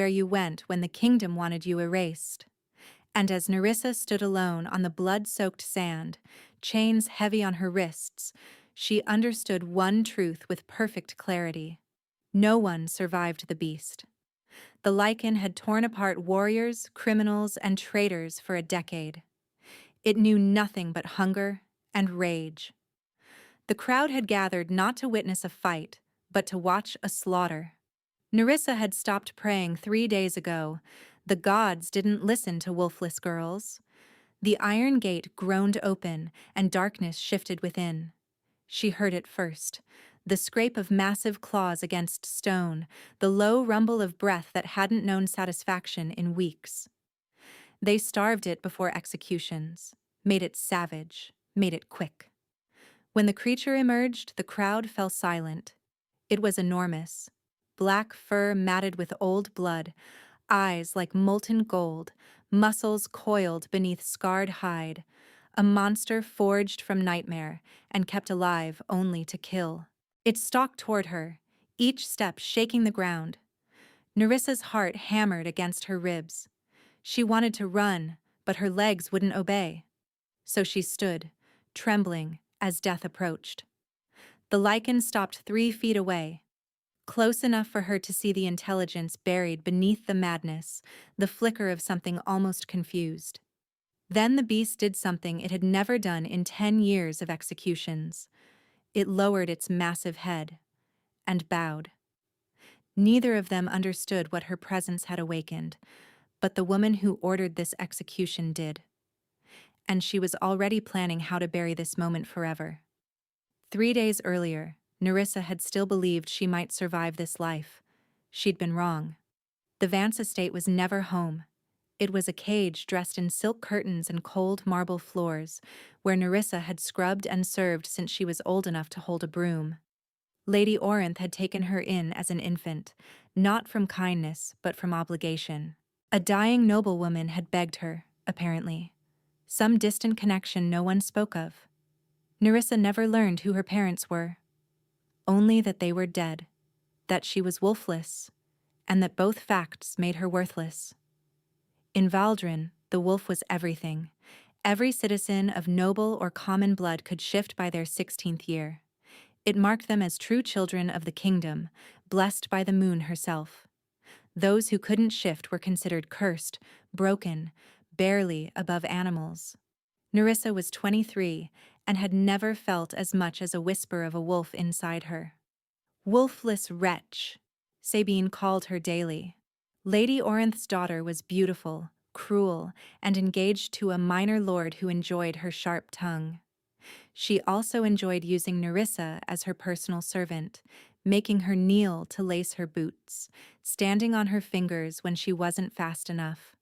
where you went when the kingdom wanted you erased. And as Nerissa stood alone on the blood-soaked sand, chains heavy on her wrists, she understood one truth with perfect clarity. No one survived the beast. The Lycan had torn apart warriors, criminals, and traitors for a decade. It knew nothing but hunger and rage. The crowd had gathered not to witness a fight, but to watch a slaughter. Nerissa had stopped praying 3 days ago. The gods didn't listen to wolfless girls. The iron gate groaned open, and darkness shifted within. She heard it first. The scrape of massive claws against stone, the low rumble of breath that hadn't known satisfaction in weeks. They starved it before executions, made it savage, made it quick. When the creature emerged, the crowd fell silent. It was enormous. Black fur matted with old blood, eyes like molten gold, muscles coiled beneath scarred hide, a monster forged from nightmare and kept alive only to kill. It stalked toward her, each step shaking the ground. Nerissa's heart hammered against her ribs. She wanted to run, but her legs wouldn't obey. So she stood, trembling, as death approached. The Lycan stopped 3 feet away, close enough for her to see the intelligence buried beneath the madness, the flicker of something almost confused. Then the beast did something it had never done in 10 years of executions. It lowered its massive head and bowed. Neither of them understood what her presence had awakened, but the woman who ordered this execution did. And she was already planning how to bury this moment forever. 3 days earlier, Nerissa had still believed she might survive this life. She'd been wrong. The Vance estate was never home. It was a cage dressed in silk curtains and cold marble floors, where Nerissa had scrubbed and served since she was old enough to hold a broom. Lady Orinth had taken her in as an infant, not from kindness, but from obligation. A dying noblewoman had begged her, apparently. Some distant connection no one spoke of. Nerissa never learned who her parents were. Only that they were dead, that she was wolfless, and that both facts made her worthless. In Valdrin, the wolf was everything. Every citizen of noble or common blood could shift by their 16th year. It marked them as true children of the kingdom, blessed by the moon herself. Those who couldn't shift were considered cursed, broken, barely above animals. Nerissa was 23 and had never felt as much as a whisper of a wolf inside her. Wolfless wretch, Sabine called her daily. Lady Orinth's daughter was beautiful, cruel, and engaged to a minor lord who enjoyed her sharp tongue. She also enjoyed using Nerissa as her personal servant, making her kneel to lace her boots, standing on her fingers when she wasn't fast enough.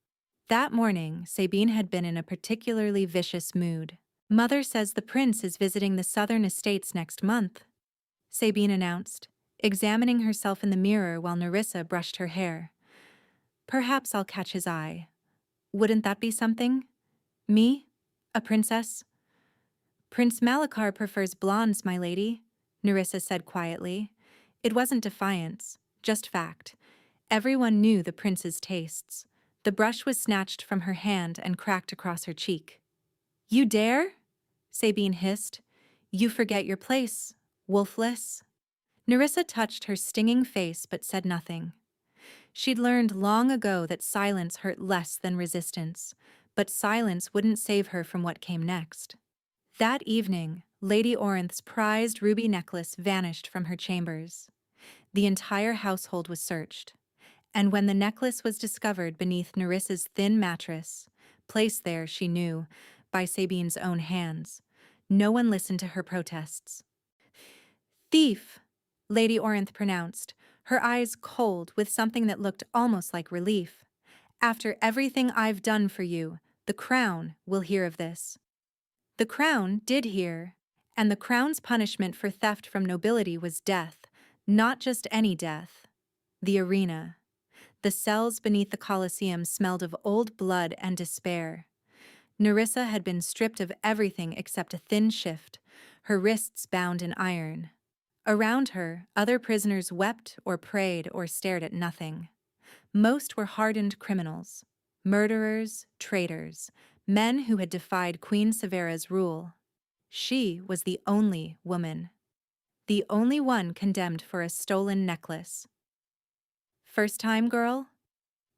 That morning, Sabine had been in a particularly vicious mood. "Mother says the prince is visiting the southern estates next month," Sabine announced, examining herself in the mirror while Nerissa brushed her hair. "Perhaps I'll catch his eye. Wouldn't that be something? Me? A princess?" "Prince Malachar prefers blondes, my lady," Nerissa said quietly. It wasn't defiance, just fact. Everyone knew the prince's tastes. The brush was snatched from her hand and cracked across her cheek. "You dare?" Sabine hissed. "You forget your place, wolfless." Nerissa touched her stinging face but said nothing. She'd learned long ago that silence hurt less than resistance, but silence wouldn't save her from what came next. That evening, Lady Orinth's prized ruby necklace vanished from her chambers. The entire household was searched. And when the necklace was discovered beneath Nerissa's thin mattress, placed there, she knew, by Sabine's own hands, no one listened to her protests. "Thief," Lady Orinth pronounced, her eyes cold with something that looked almost like relief. "After everything I've done for you, the crown will hear of this." The crown did hear, and the crown's punishment for theft from nobility was death, not just any death. The arena. The cells beneath the Colosseum smelled of old blood and despair. Nerissa had been stripped of everything except a thin shift, her wrists bound in iron. Around her, other prisoners wept or prayed or stared at nothing. Most were hardened criminals, murderers, traitors, men who had defied Queen Severa's rule. She was the only woman, the only one condemned for a stolen necklace. First time, girl?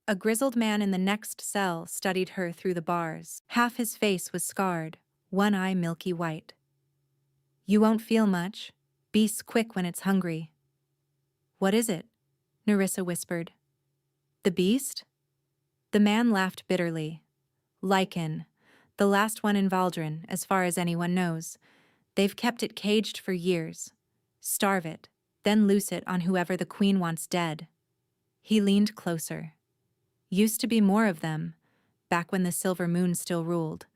A grizzled man in the next cell studied her through the bars. Half his face was scarred, one eye milky white. You won't feel much. Beast's quick when it's hungry. What is it? Nerissa whispered. The beast? The man laughed bitterly. Lycan, the last one in Valdrin, as far as anyone knows. They've kept it caged for years. Starve it, then loose it on whoever the queen wants dead. He leaned closer. Used to be more of them, back when the Silver Moon still ruled.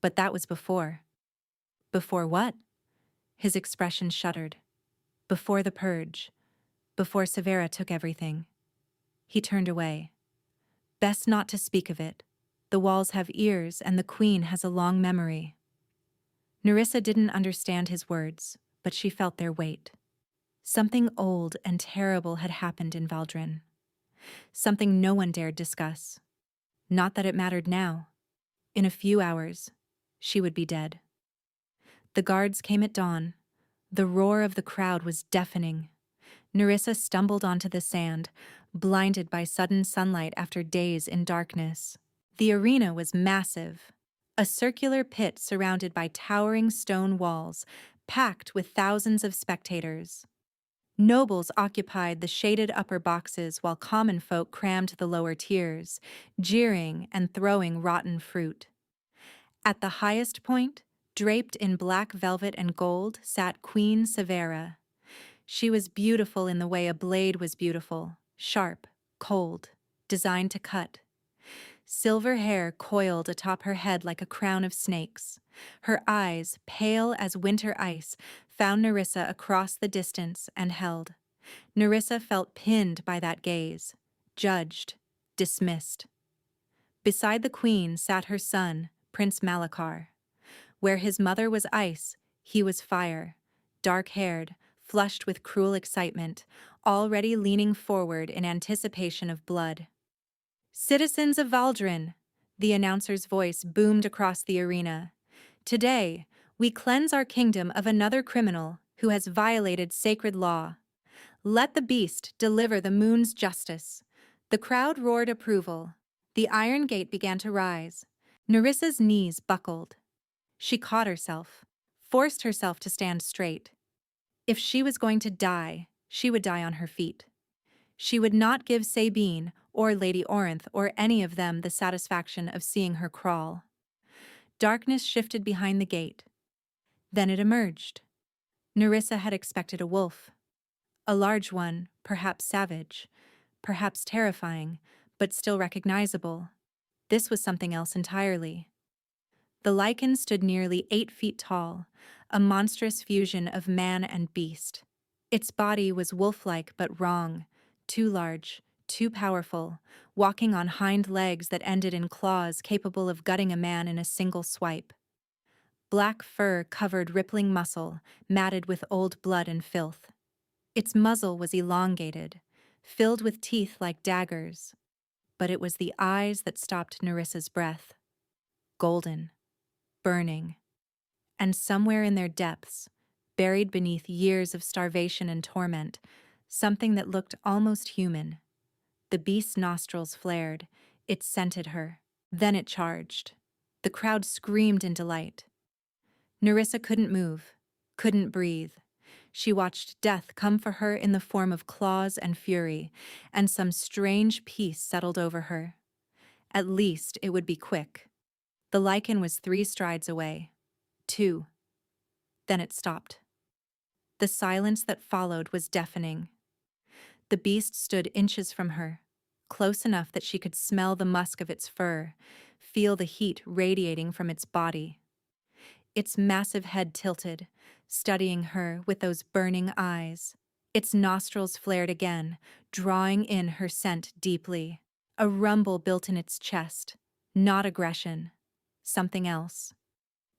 But that was before. Before what? His expression shuddered. Before the purge. Before Severa took everything. He turned away. Best not to speak of it. The walls have ears and the queen has a long memory. Nerissa didn't understand his words, but she felt their weight. Something old and terrible had happened in Valdrin. Something no one dared discuss. Not that it mattered now. In a few hours, she would be dead. The guards came at dawn. The roar of the crowd was deafening. Nerissa stumbled onto the sand, blinded by sudden sunlight after days in darkness. The arena was massive. A circular pit surrounded by towering stone walls, packed with thousands of spectators. Nobles occupied the shaded upper boxes while common folk crammed the lower tiers, jeering and throwing rotten fruit. At the highest point, draped in black velvet and gold, sat Queen Severa. She was beautiful in the way a blade was beautiful, sharp, cold, designed to cut. Silver hair coiled atop her head like a crown of snakes. Her eyes, pale as winter ice, found Nerissa across the distance and held. Nerissa felt pinned by that gaze, judged, dismissed. Beside the queen sat her son, Prince Malachar. Where his mother was ice, he was fire, dark-haired, flushed with cruel excitement, already leaning forward in anticipation of blood. Citizens of Valdrin, the announcer's voice boomed across the arena. Today, we cleanse our kingdom of another criminal who has violated sacred law. Let the beast deliver the moon's justice. The crowd roared approval. The iron gate began to rise. Nerissa's knees buckled. She caught herself, forced herself to stand straight. If she was going to die, she would die on her feet. She would not give Sabine or Lady Orinth or any of them the satisfaction of seeing her crawl. Darkness shifted behind the gate. Then it emerged. Nerissa had expected a wolf. A large one, perhaps savage, perhaps terrifying, but still recognizable. This was something else entirely. The Lycan stood nearly 8 feet tall, a monstrous fusion of man and beast. Its body was wolf-like but wrong, too large, too powerful, walking on hind legs that ended in claws capable of gutting a man in a single swipe. Black fur covered rippling muscle, matted with old blood and filth. Its muzzle was elongated, filled with teeth like daggers. But it was the eyes that stopped Nerissa's breath. Golden, burning. And somewhere in their depths, buried beneath years of starvation and torment, something that looked almost human. The beast's nostrils flared. It scented her. Then it charged. The crowd screamed in delight. Nerissa couldn't move, couldn't breathe. She watched death come for her in the form of claws and fury, and some strange peace settled over her. At least it would be quick. The Lycan was 3 strides away. 2. Then it stopped. The silence that followed was deafening. The beast stood inches from her, close enough that she could smell the musk of its fur, feel the heat radiating from its body. Its massive head tilted, studying her with those burning eyes. Its nostrils flared again, drawing in her scent deeply. A rumble built in its chest. Not aggression. Something else.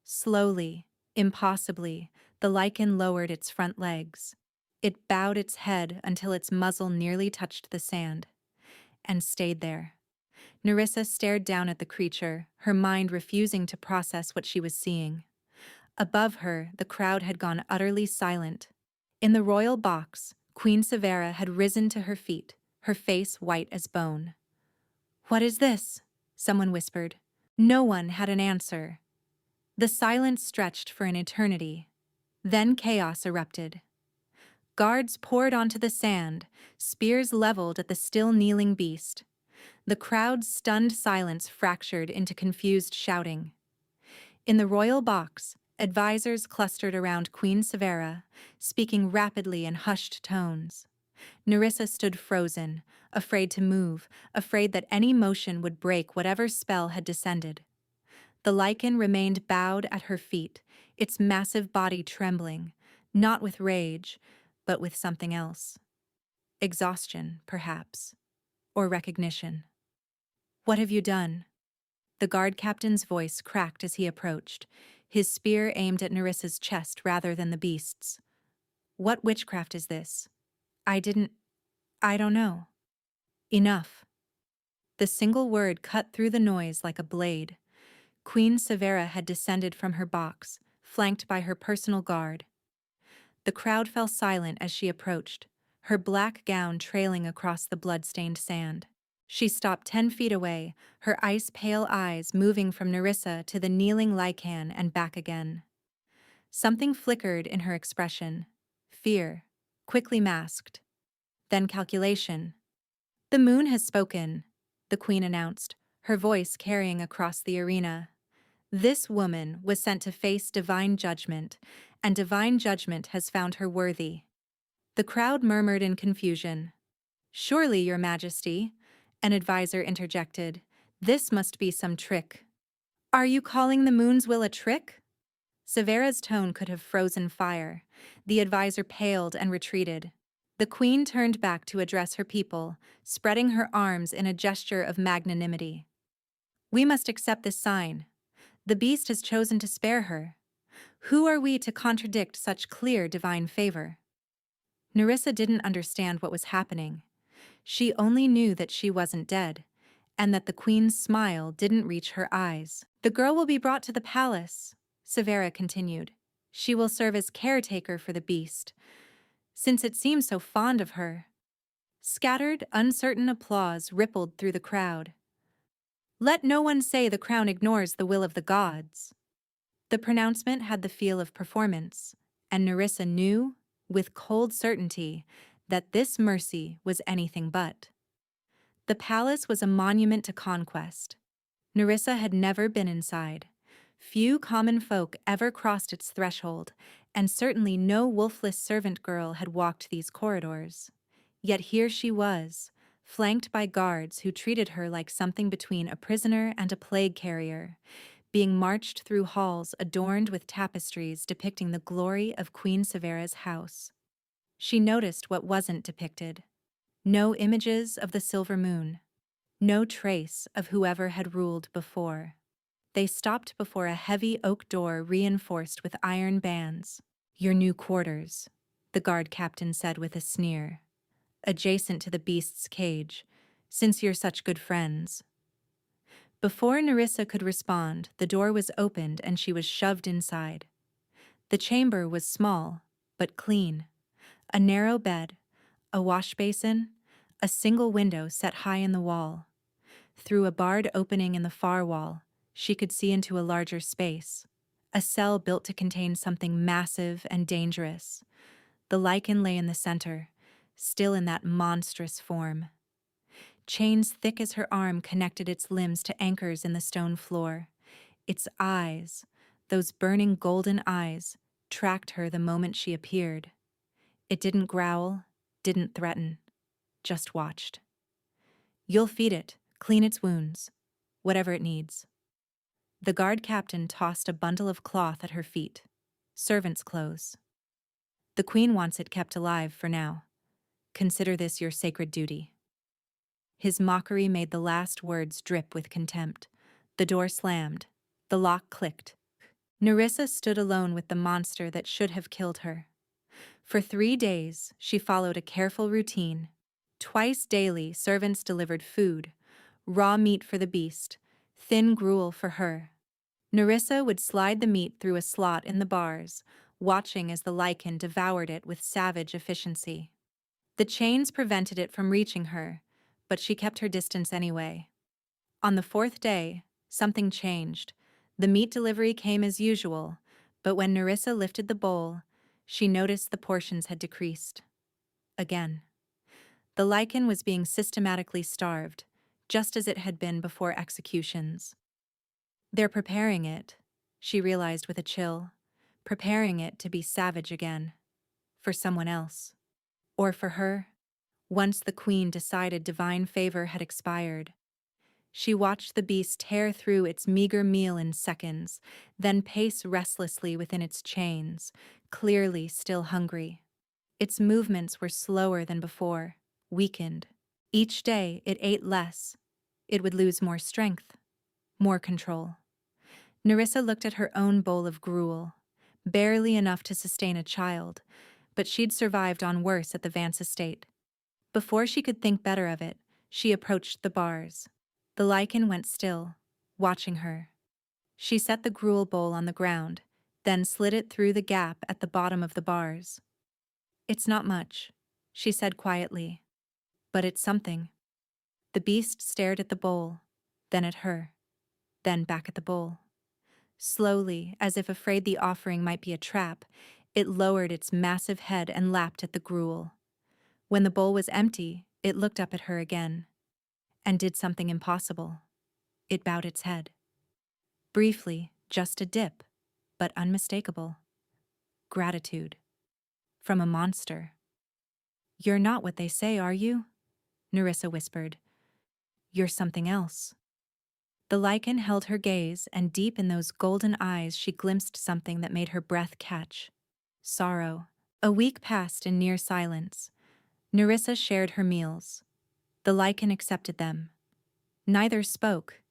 Slowly, impossibly, the Lycan lowered its front legs. It bowed its head until its muzzle nearly touched the sand. and stayed there. Nerissa stared down at the creature, her mind refusing to process what she was seeing. Above her, the crowd had gone utterly silent. In the royal box, Queen Severa had risen to her feet, her face white as bone. "What is this?" someone whispered. No one had an answer. The silence stretched for an eternity. Then chaos erupted. Guards poured onto the sand, spears leveled at the still kneeling beast. The crowd's stunned silence fractured into confused shouting. In the royal box, advisors clustered around Queen Severa, speaking rapidly in hushed tones. Nerissa stood frozen, afraid to move, afraid that any motion would break whatever spell had descended. The Lycan remained bowed at her feet, its massive body trembling, not with rage, but with something else. Exhaustion, perhaps, or recognition. "What have you done?" The guard captain's voice cracked as he approached, his spear aimed at Nerissa's chest rather than the beast's. "What witchcraft is this?" I don't know." "Enough." The single word cut through the noise like a blade. Queen Severa had descended from her box, flanked by her personal guard. The crowd fell silent as she approached, her black gown trailing across the blood-stained sand. She stopped 10 feet away, her ice-pale eyes moving from Nerissa to the kneeling Lycan and back again. Something flickered in her expression. Fear, quickly masked. Then calculation. "The moon has spoken," the queen announced, her voice carrying across the arena. "This woman was sent to face divine judgment, and divine judgment has found her worthy." The crowd murmured in confusion. "Surely, Your Majesty," an advisor interjected, "this must be some trick." "Are you calling the moon's will a trick?" Severa's tone could have frozen fire. The advisor paled and retreated. The queen turned back to address her people, spreading her arms in a gesture of magnanimity. "We must accept this sign. The beast has chosen to spare her. Who are we to contradict such clear divine favor?" Nerissa didn't understand what was happening. She only knew that she wasn't dead, and that the queen's smile didn't reach her eyes. "The girl will be brought to the palace," Severa continued. "She will serve as caretaker for the beast, since it seems so fond of her." Scattered, uncertain applause rippled through the crowd. "Let no one say the crown ignores the will of the gods." The pronouncement had the feel of performance, and Nerissa knew, with cold certainty, that this mercy was anything but. The palace was a monument to conquest. Nerissa had never been inside. Few common folk ever crossed its threshold, and certainly no wolfless servant girl had walked these corridors. Yet here she was, flanked by guards who treated her like something between a prisoner and a plague carrier, being marched through halls adorned with tapestries depicting the glory of Queen Severa's house. She noticed what wasn't depicted. No images of the silver moon. No trace of whoever had ruled before. They stopped before a heavy oak door reinforced with iron bands. "Your new quarters," the guard captain said with a sneer. "Adjacent to the beast's cage, since you're such good friends." Before Nerissa could respond, the door was opened and she was shoved inside. The chamber was small, but clean. A narrow bed, a wash basin, a single window set high in the wall. Through a barred opening in the far wall, she could see into a larger space, a cell built to contain something massive and dangerous. The Lycan lay in the center, still in that monstrous form. Chains thick as her arm connected its limbs to anchors in the stone floor. Its eyes, those burning golden eyes, tracked her the moment she appeared. It didn't growl, didn't threaten, just watched. "You'll feed it, clean its wounds, whatever it needs." The guard captain tossed a bundle of cloth at her feet. "Servant's clothes. The queen wants it kept alive for now. Consider this your sacred duty." His mockery made the last words drip with contempt. The door slammed. The lock clicked. Nerissa stood alone with the monster that should have killed her. For 3 days, she followed a careful routine. Twice daily, servants delivered food, raw meat for the beast, thin gruel for her. Nerissa would slide the meat through a slot in the bars, watching as the Lycan devoured it with savage efficiency. The chains prevented it from reaching her, but she kept her distance anyway. On the fourth day, something changed. The meat delivery came as usual, but when Nerissa lifted the bowl, she noticed the portions had decreased. Again. The Lycan was being systematically starved, just as it had been before executions. They're preparing it, she realized with a chill, preparing it to be savage again. For someone else. Or for her. Once the queen decided divine favor had expired. She watched the beast tear through its meager meal in seconds, then pace restlessly within its chains, clearly still hungry. Its movements were slower than before, weakened. Each day it ate less. It would lose more strength, more control. Nerissa looked at her own bowl of gruel, barely enough to sustain a child, but she'd survived on worse at the Vance estate. Before she could think better of it, she approached the bars. The Lycan went still, watching her. She set the gruel bowl on the ground, then slid it through the gap at the bottom of the bars. "It's not much," she said quietly, "but it's something." The beast stared at the bowl, then at her, then back at the bowl. Slowly, as if afraid the offering might be a trap, it lowered its massive head and lapped at the gruel. When the bowl was empty, it looked up at her again, and did something impossible. It bowed its head. Briefly, just a dip, but unmistakable. Gratitude. From a monster. "You're not what they say, are you?" Nerissa whispered. "You're something else." The Lycan held her gaze, and deep in those golden eyes she glimpsed something that made her breath catch. Sorrow. A week passed in near silence. Nerissa shared her meals. The Lycan accepted them. Neither spoke.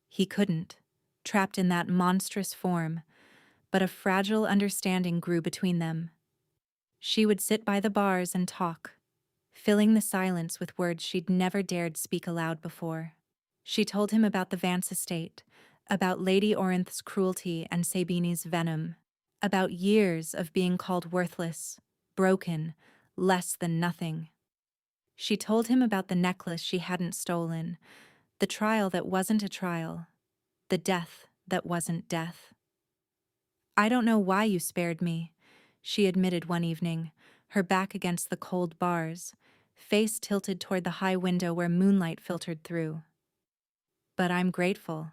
He couldn't, trapped in that monstrous form, but a fragile understanding grew between them. She would sit by the bars and talk, filling the silence with words she'd never dared speak aloud before. She told him about the Vance estate, about Lady Orinth's cruelty and Sabini's venom, about years of being called worthless, broken, less than nothing. She told him about the necklace she hadn't stolen, the trial that wasn't a trial, the death that wasn't death. "I don't know why you spared me," she admitted one evening, her back against the cold bars, face tilted toward the high window where moonlight filtered through. "But I'm grateful,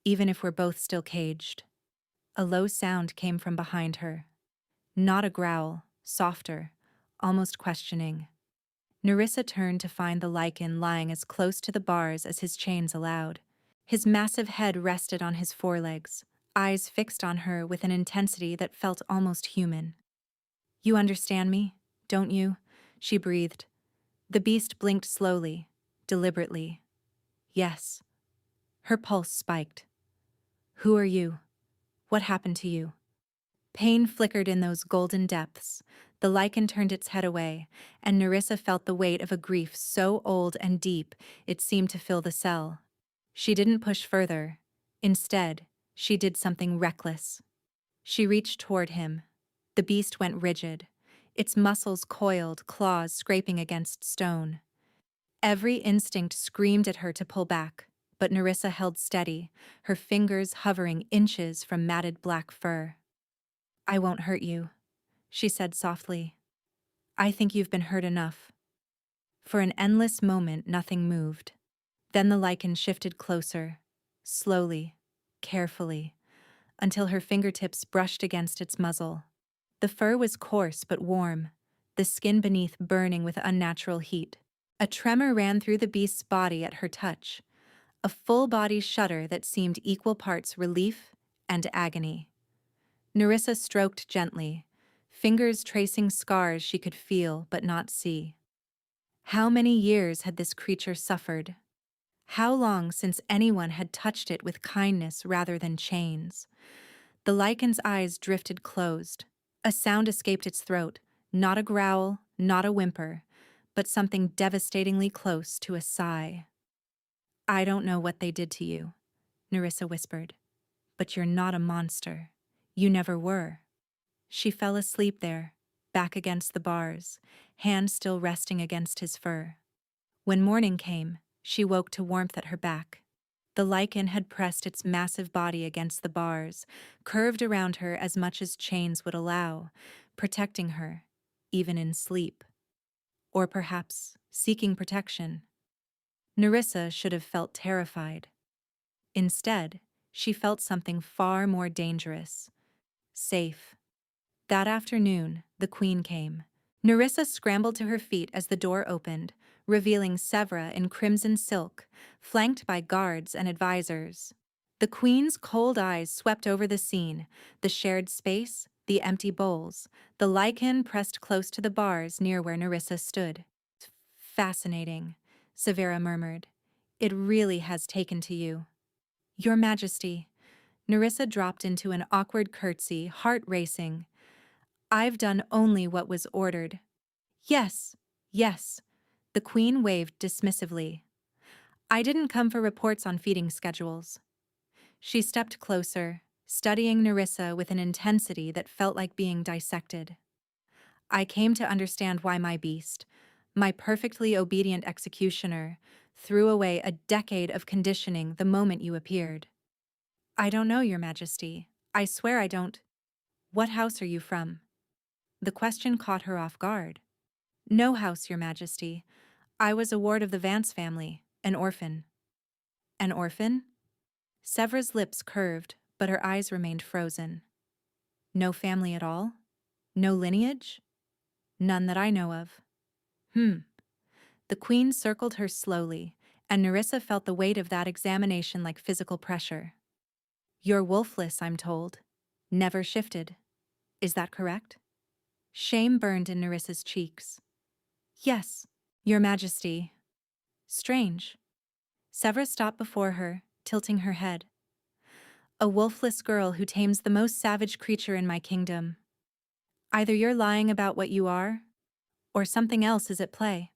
even if we're both still caged." A low sound came from behind her. Not a growl, softer, almost questioning. Nerissa turned to find the Lycan lying as close to the bars as his chains allowed. His massive head rested on his forelegs, eyes fixed on her with an intensity that felt almost human. "You understand me, don't you?" she breathed. The beast blinked slowly, deliberately. "Yes." Her pulse spiked. "Who are you? What happened to you?" Pain flickered in those golden depths. The Lycan turned its head away, and Nerissa felt the weight of a grief so old and deep it seemed to fill the cell. She didn't push further. Instead, she did something reckless. She reached toward him. The beast went rigid, its muscles coiled, claws scraping against stone. Every instinct screamed at her to pull back, but Nerissa held steady, her fingers hovering inches from matted black fur. "I won't hurt you," she said softly. "I think you've been hurt enough." For an endless moment, nothing moved. Then the Lycan shifted closer, slowly, carefully, until her fingertips brushed against its muzzle. The fur was coarse but warm, the skin beneath burning with unnatural heat. A tremor ran through the beast's body at her touch, a full-body shudder that seemed equal parts relief and agony. Nerissa stroked gently, fingers tracing scars she could feel but not see. How many years had this creature suffered? How long since anyone had touched it with kindness rather than chains? The Lycan's eyes drifted closed. A sound escaped its throat, not a growl, not a whimper, but something devastatingly close to a sigh. "I don't know what they did to you," Nerissa whispered, "but you're not a monster. You never were." She fell asleep there, back against the bars, hand still resting against his fur. When morning came, she woke to warmth at her back. The Lycan had pressed its massive body against the bars, curved around her as much as chains would allow, protecting her, even in sleep. Or perhaps seeking protection. Nerissa should have felt terrified. Instead, she felt something far more dangerous. Safe. That afternoon, the Queen came. Nerissa scrambled to her feet as the door opened, revealing Sevra in crimson silk, flanked by guards and advisors. The Queen's cold eyes swept over the scene, the shared space, the empty bowls, the Lycan pressed close to the bars near where Nerissa stood. "Fascinating," Severa murmured. "It really has taken to you." "Your Majesty." Nerissa dropped into an awkward curtsy, heart racing. "I've done only what was ordered." "Yes, yes," the Queen waved dismissively. "I didn't come for reports on feeding schedules." She stepped closer, studying Nerissa with an intensity that felt like being dissected. "I came to understand why my beast, my perfectly obedient executioner, threw away a decade of conditioning the moment you appeared." "I don't know, Your Majesty. I swear I don't." "What house are you from?" The question caught her off guard. "No house, Your Majesty. I was a ward of the Vance family, an orphan." "An orphan?" Sevra's lips curved, but her eyes remained frozen. "No family at all? No lineage?" "None that I know of." The Queen circled her slowly, and Nerissa felt the weight of that examination like physical pressure. "You're wolfless, I'm told. Never shifted. Is that correct?" Shame burned in Nerissa's cheeks. "Yes, Your Majesty." "Strange." Sevra stopped before her, tilting her head. "A wolfless girl who tames the most savage creature in my kingdom. Either you're lying about what you are, or something else is at play."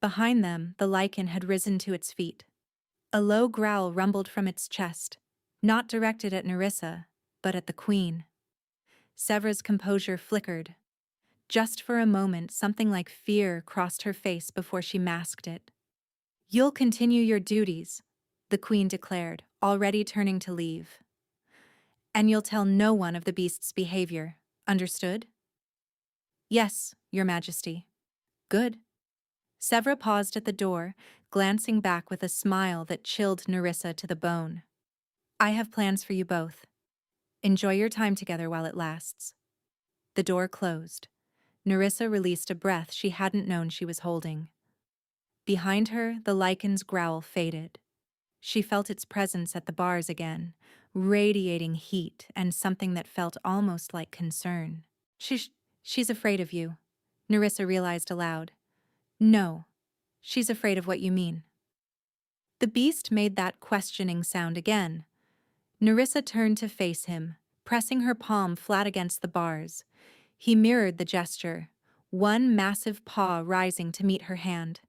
Behind them, the Lycan had risen to its feet. A low growl rumbled from its chest, not directed at Nerissa, but at the Queen. Sevra's composure flickered. Just for a moment, something like fear crossed her face before she masked it. "You'll continue your duties," the Queen declared, already turning to leave. "And you'll tell no one of the beast's behavior. Understood?" "Yes, Your Majesty." "Good." Sevra paused at the door, glancing back with a smile that chilled Nerissa to the bone. "I have plans for you both. Enjoy your time together while it lasts." The door closed. Nerissa released a breath she hadn't known she was holding. Behind her, the Lycan's growl faded. She felt its presence at the bars again, radiating heat and something that felt almost like concern. She's afraid of you," Nerissa realized aloud. "No, she's afraid of what you mean." The beast made that questioning sound again. Nerissa turned to face him, pressing her palm flat against the bars. He mirrored the gesture, one massive paw rising to meet her hand.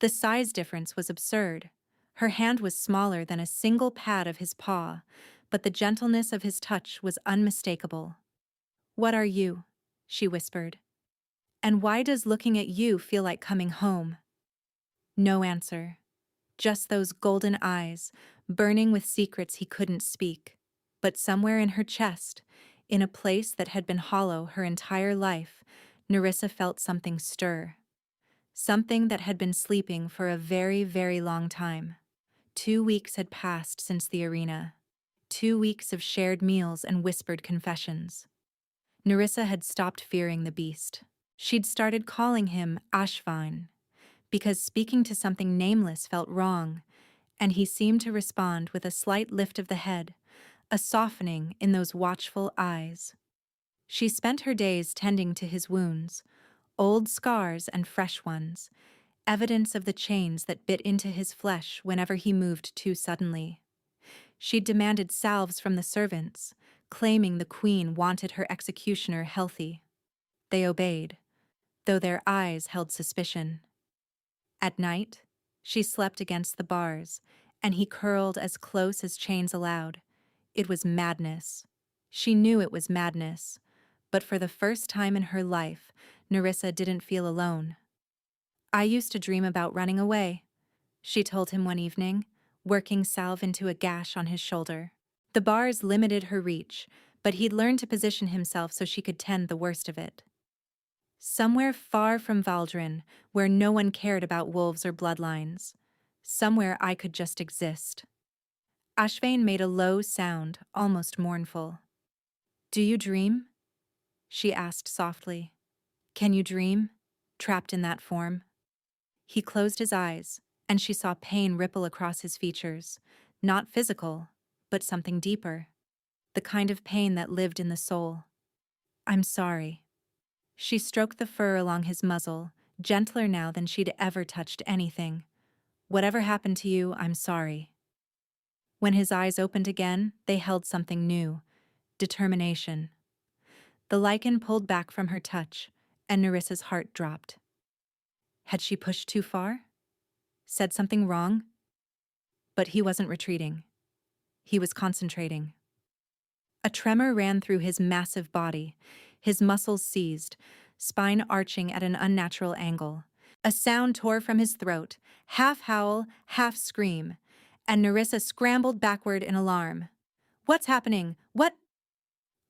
The size difference was absurd. Her hand was smaller than a single pad of his paw, but the gentleness of his touch was unmistakable. "What are you?" she whispered. "And why does looking at you feel like coming home?" No answer. Just those golden eyes, burning with secrets he couldn't speak. But somewhere in her chest, in a place that had been hollow her entire life, Nerissa felt something stir. Something that had been sleeping for a very, very long time. 2 weeks had passed since the arena. 2 weeks of shared meals and whispered confessions. Nerissa had stopped fearing the beast. She'd started calling him Ashvine, because speaking to something nameless felt wrong, and he seemed to respond with a slight lift of the head, a softening in those watchful eyes. She spent her days tending to his wounds, old scars and fresh ones, evidence of the chains that bit into his flesh whenever he moved too suddenly. She demanded salves from the servants, claiming the Queen wanted her executioner healthy. They obeyed. though their eyes held suspicion. At night, she slept against the bars, and he curled as close as chains allowed. It was madness. She knew it was madness, but for the first time in her life, Nerissa didn't feel alone. "I used to dream about running away," she told him one evening, working salve into a gash on his shoulder. The bars limited her reach, but he'd learned to position himself so she could tend the worst of it. "Somewhere far from Valdrin, where no one cared about wolves or bloodlines. Somewhere I could just exist." Ashvane made a low sound, almost mournful. "Do you dream?" she asked softly. "Can you dream, trapped in that form?" He closed his eyes, and she saw pain ripple across his features. Not physical, but something deeper. The kind of pain that lived in the soul. "I'm sorry." She stroked the fur along his muzzle, gentler now than she'd ever touched anything. "Whatever happened to you, I'm sorry." When his eyes opened again, they held something new. Determination. The Lycan pulled back from her touch, and Nerissa's heart dropped. Had she pushed too far? Said something wrong? But he wasn't retreating. He was concentrating. A tremor ran through his massive body, his muscles seized, spine arching at an unnatural angle. A sound tore from his throat, half howl, half scream, and Nerissa scrambled backward in alarm. "What's happening? What?"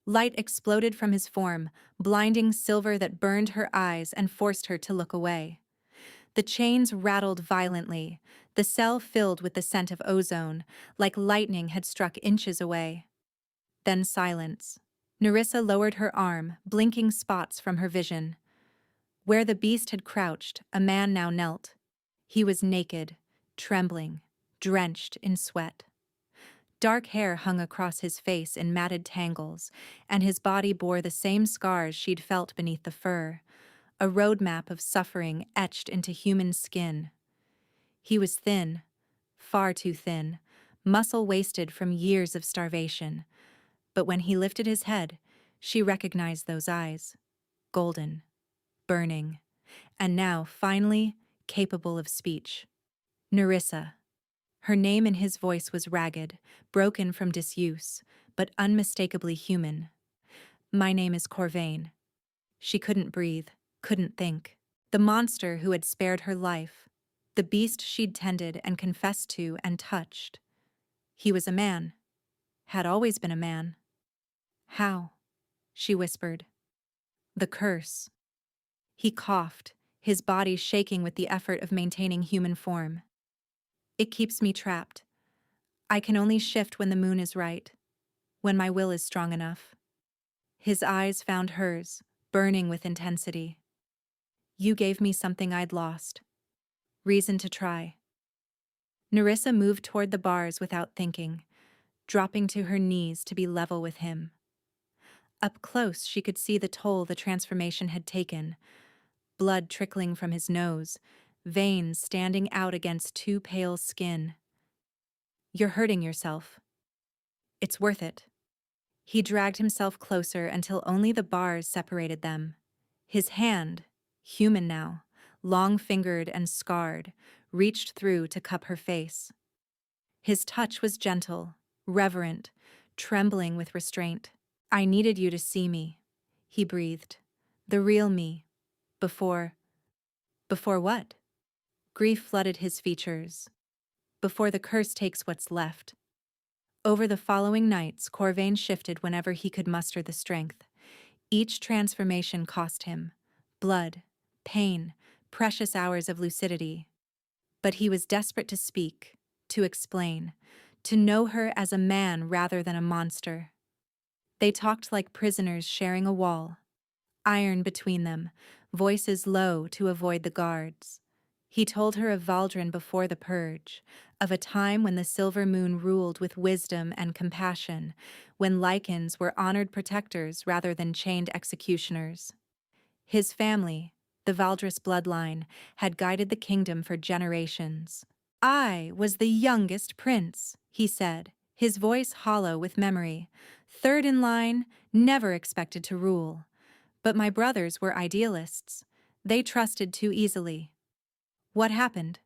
Light exploded from his form, blinding silver that burned her eyes and forced her to look away. The chains rattled violently, the cell filled with the scent of ozone, like lightning had struck inches away. Then silence. Nerissa lowered her arm, blinking spots from her vision. Where the beast had crouched, a man now knelt. He was naked, trembling, drenched in sweat. Dark hair hung across his face in matted tangles, and his body bore the same scars she'd felt beneath the fur, a roadmap of suffering etched into human skin. He was thin, far too thin, muscle wasted from years of starvation. But when he lifted his head, she recognized those eyes. Golden, burning, and now, finally, capable of speech. Nerissa. Her name in his voice was ragged, broken from disuse, but unmistakably human. "My name is Corvain." She couldn't breathe, couldn't think. The monster who had spared her life. The beast she'd tended and confessed to and touched. He was a man. Had always been a man. "How?" she whispered. "The curse." He coughed, his body shaking with the effort of maintaining human form. "It keeps me trapped. I can only shift when the moon is right, when my will is strong enough." His eyes found hers, burning with intensity. "You gave me something I'd lost. Reason to try." Nerissa moved toward the bars without thinking, dropping to her knees to be level with him. Up close, she could see the toll the transformation had taken. Blood trickling from his nose, veins standing out against too pale skin. "You're hurting yourself. It's worth it." He dragged himself closer until only the bars separated them. His hand, human now, long-fingered and scarred, reached through to cup her face. His touch was gentle, reverent, trembling with restraint. "I needed you to see me," he breathed. "The real me. Before what?" Grief flooded his features. "Before the curse takes what's left." Over the following nights, Corvain shifted whenever he could muster the strength. Each transformation cost him blood, pain, precious hours of lucidity. But he was desperate to speak, to explain, to know her as a man rather than a monster. They talked like prisoners sharing a wall, iron between them, voices low to avoid the guards. He told her of Valdrin before the Purge, of a time when the Silver Moon ruled with wisdom and compassion, when Lycans were honored protectors rather than chained executioners. His family, the Valdris bloodline, had guided the kingdom for generations. "I was the youngest prince," he said, his voice hollow with memory. "Third in line, never expected to rule. But my brothers were idealists. They trusted too easily. What happened?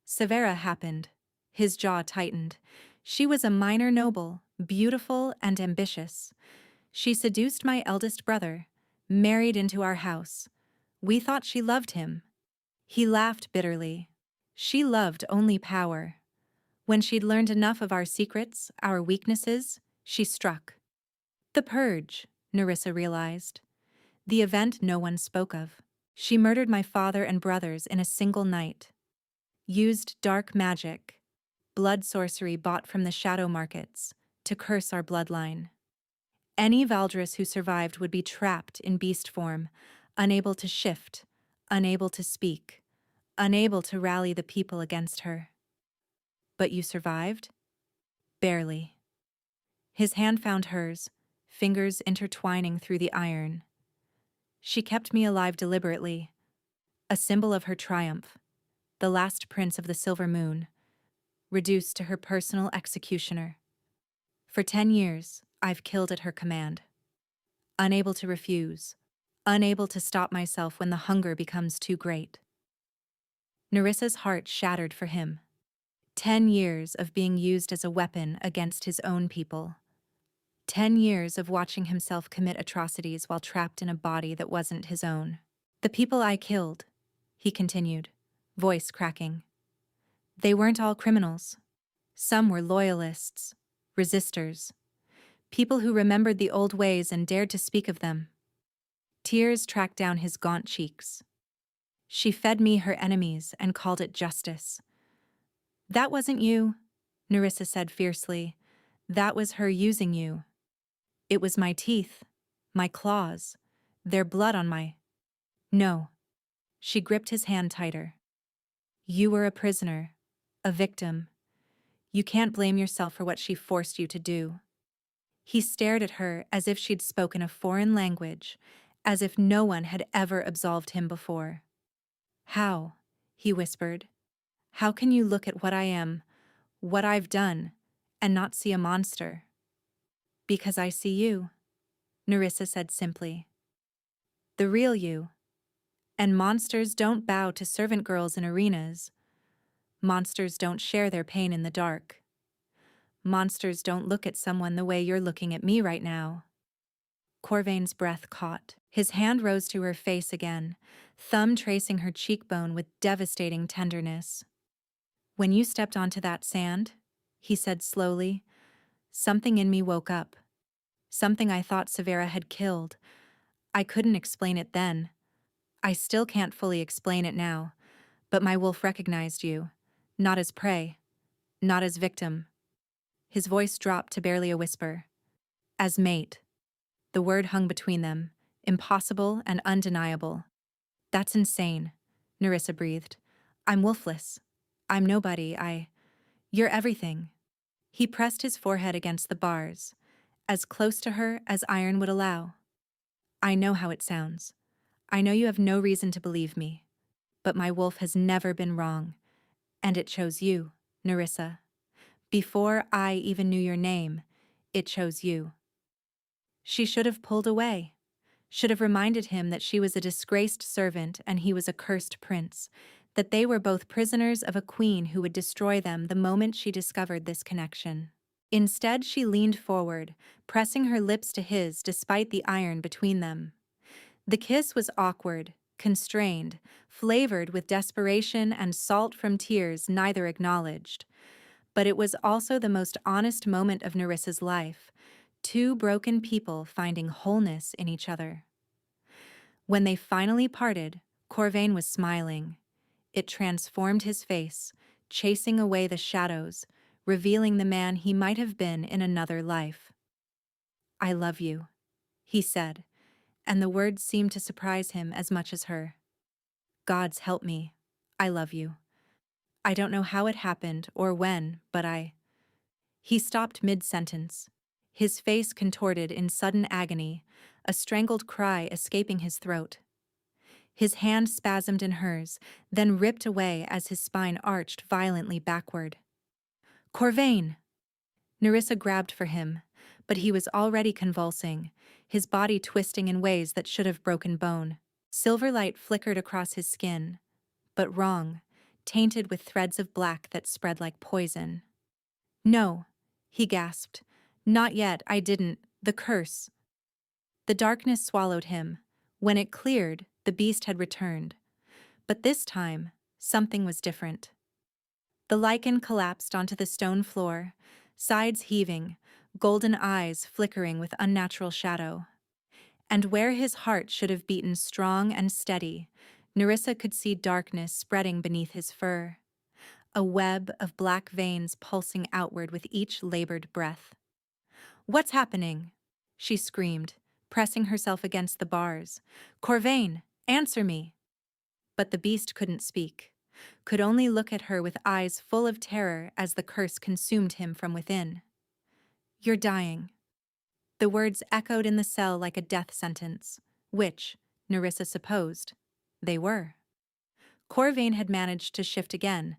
Severa happened. His jaw tightened. She was a minor noble, beautiful and ambitious. She seduced my eldest brother, married into our house. We thought she loved him. He laughed bitterly. She loved only power. When she'd learned enough of our secrets, our weaknesses, she struck. The purge, Nerissa realized. The event no one spoke of. She murdered my father and brothers in a single night. Used dark magic, blood sorcery bought from the shadow markets, to curse our bloodline. Any Valdris who survived would be trapped in beast form, unable to shift, unable to speak, unable to rally the people against her. But you survived? Barely. His hand found hers, fingers intertwining through the iron. She kept me alive deliberately, a symbol of her triumph, the last prince of the Silver Moon, reduced to her personal executioner. For 10 years, I've killed at her command. Unable to refuse, unable to stop myself when the hunger becomes too great. Nerissa's heart shattered for him. 10 years of being used as a weapon against his own people. 10 years of watching himself commit atrocities while trapped in a body that wasn't his own. The people I killed, he continued, voice cracking. They weren't all criminals. Some were loyalists, resistors, people who remembered the old ways and dared to speak of them. Tears tracked down his gaunt cheeks. She fed me her enemies and called it justice. That wasn't you, Nerissa said fiercely. That was her using you. It was my teeth, my claws, their blood on my... No. She gripped his hand tighter. You were a prisoner, a victim. You can't blame yourself for what she forced you to do. He stared at her as if she'd spoken a foreign language, as if no one had ever absolved him before. How? He whispered. How can you look at what I am, what I've done, and not see a monster? Because I see you, Nerissa said simply. The real you. And monsters don't bow to servant girls in arenas. Monsters don't share their pain in the dark. Monsters don't look at someone the way you're looking at me right now. Corvain's breath caught. His hand rose to her face again, thumb tracing her cheekbone with devastating tenderness. When you stepped onto that sand, he said slowly, something in me woke up. Something I thought Severa had killed. I couldn't explain it then. I still can't fully explain it now, but my wolf recognized you, not as prey, not as victim. His voice dropped to barely a whisper. As mate. The word hung between them, impossible and undeniable. That's insane, Nerissa breathed. I'm wolfless. I'm nobody. You're everything. He pressed his forehead against the bars, as close to her as iron would allow. I know how it sounds. I know you have no reason to believe me, but my wolf has never been wrong, and it chose you, Nerissa. Before I even knew your name, it chose you. She should have pulled away, should have reminded him that she was a disgraced servant and he was a cursed prince, that they were both prisoners of a queen who would destroy them the moment she discovered this connection. Instead, she leaned forward, pressing her lips to his despite the iron between them. The kiss was awkward, constrained, flavored with desperation and salt from tears neither acknowledged. But it was also the most honest moment of Nerissa's life, two broken people finding wholeness in each other. When they finally parted, Corvain was smiling. It transformed his face, chasing away the shadows, revealing the man he might have been in another life. I love you, he said, and the words seemed to surprise him as much as her. Gods help me, I love you. I don't know how it happened or when, but He stopped mid-sentence, his face contorted in sudden agony, a strangled cry escaping his throat. His hand spasmed in hers, then ripped away as his spine arched violently backward. Corvain! Nerissa grabbed for him, but he was already convulsing, his body twisting in ways that should have broken bone. Silver light flickered across his skin, but wrong, tainted with threads of black that spread like poison. "No," he gasped. "Not yet, I didn't. The curse." The darkness swallowed him. When it cleared, the beast had returned. But this time, something was different. The Lycan collapsed onto the stone floor, sides heaving, golden eyes flickering with unnatural shadow. And where his heart should have beaten strong and steady, Nerissa could see darkness spreading beneath his fur, a web of black veins pulsing outward with each labored breath. "What's happening?" she screamed, pressing herself against the bars. "Corvain, answer me!" But the beast couldn't speak, could only look at her with eyes full of terror as the curse consumed him from within. "You're dying." The words echoed in the cell like a death sentence, which, Nerissa supposed, they were. Corvain had managed to shift again,